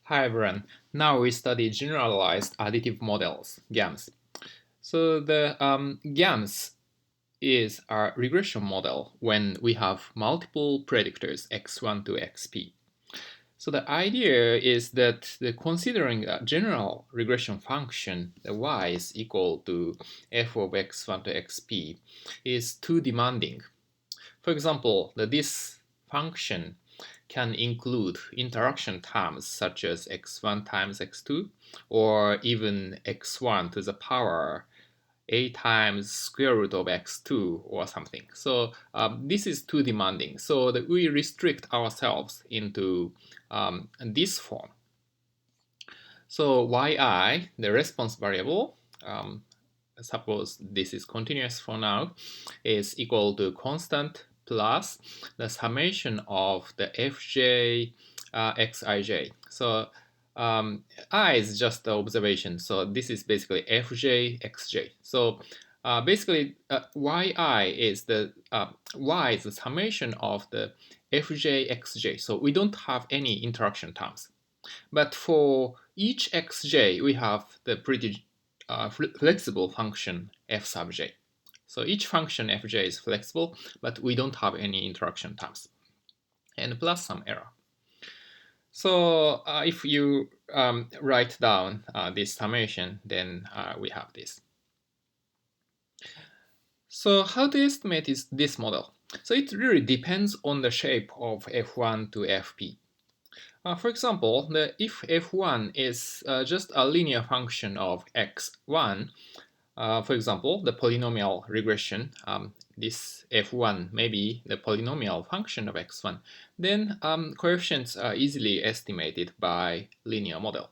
Hi everyone. Now we study generalized additive models, GAMS. So the GAMS is a regression model when we have multiple predictors x1 to xp. So the idea is that considering a general regression function, the y is equal to f of x1 to xp, is too demanding. For example, this function can include interaction terms such as x1 times x2 or even x1 to the power a times square root of x2 or something. So this is too demanding. So that we restrict ourselves into this form. So yi, the response variable, suppose this is continuous for now, is equal to constant plus the summation of the fj xij. So I is just the observation. So this is basically fj xj. So basically yi is the y is the summation of the fj xj. So we don't have any interaction terms. But for each xj, we have the pretty flexible function f sub j. So each function fj is flexible, but we don't have any interaction terms. And plus some error. So if you write down this summation, then we have this. So how to estimate this model? So it really depends on the shape of f1 to fp. For example, if f1 is just a linear function of x1, for example, the polynomial regression, this f1 may be the polynomial function of x1, then coefficients are easily estimated by linear model.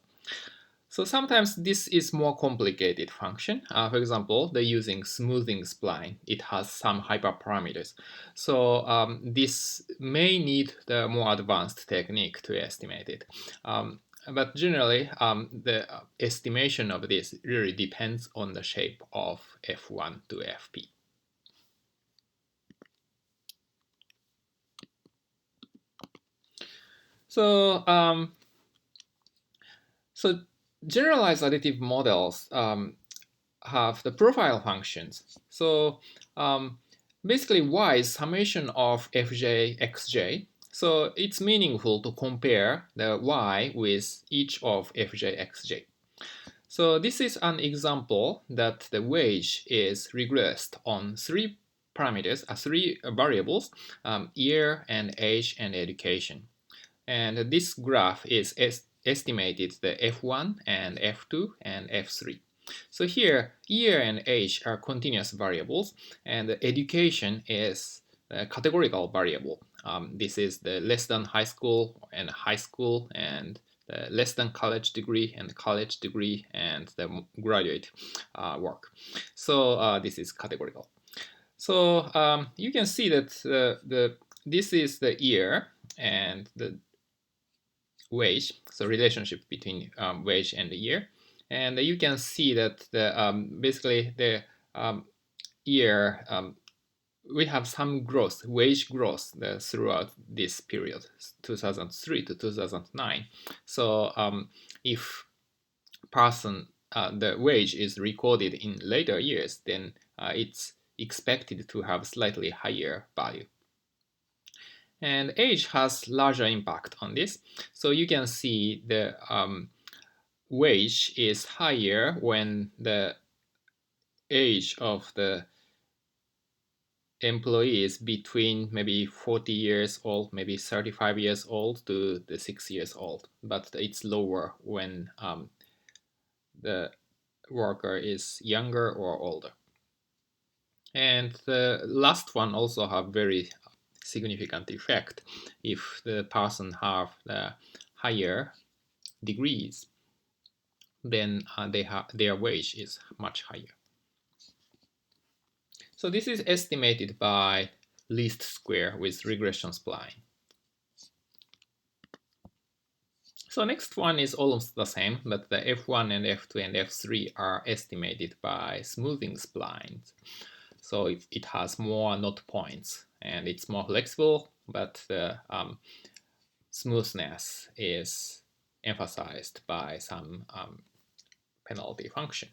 So sometimes this is more complicated function. For example, using smoothing spline, it has some hyperparameters. So this may need the more advanced technique to estimate it. But generally, the estimation of this really depends on the shape of f1 to fp. So, generalized additive models have the profile functions. So basically y is summation of fj xj. So it's meaningful to compare the y with each of fj xj. So this is an example that the wage is regressed on three parameters, three variables, year and age and education. And this graph is estimated the f1 and f2 and f3. So here, year and age are continuous variables, and the education is a categorical variable. This is the less than high school, and the less than college degree, and the graduate work. So this is categorical. So you can see that this is the year and the wage, so relationship between wage and the year. And you can see that basically the year, we have some growth, wage growth throughout this period, 2003 to 2009. So if the wage is recorded in later years, then it's expected to have slightly higher value. And age has larger impact on this. So you can see the wage is higher when the age of the employee is between maybe 40 years old, maybe 35 years old to the 6 years old. But it's lower when the worker is younger or older. And the last one also have very significant effect. If the person have the higher degrees, then their wage is much higher. So this is estimated by least square with regression spline. So next one is almost the same, but the f1 and f2 and f3 are estimated by smoothing splines. So it has more knot points and it's more flexible, but the smoothness is emphasized by some penalty function.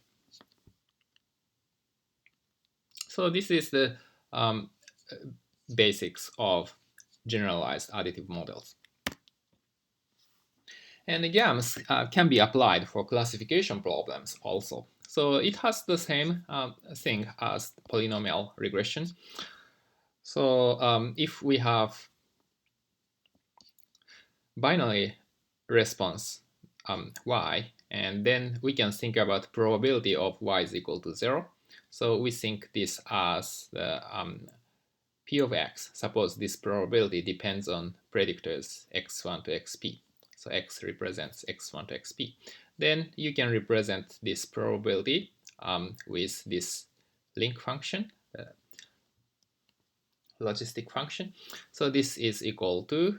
So this is the basics of generalized additive models. And the GAMS can be applied for classification problems also. So it has the same thing as polynomial regression. So if we have binary response y, and then we can think about probability of y is equal to 0. So we think this as the p of x. Suppose this probability depends on predictors x1 to xp. So x represents x1 to xp. Then you can represent this probability with this link function, logistic function. So this is equal to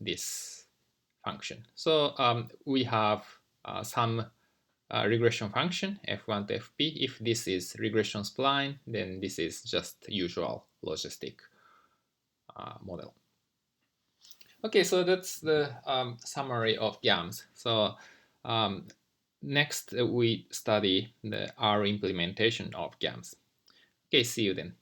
this function. So we have some regression function f1 to fp. If this is regression spline, then this is just usual logistic model. Okay, so that's the summary of GAMS. So next we study the R implementation of GAMS. Okay, see you then.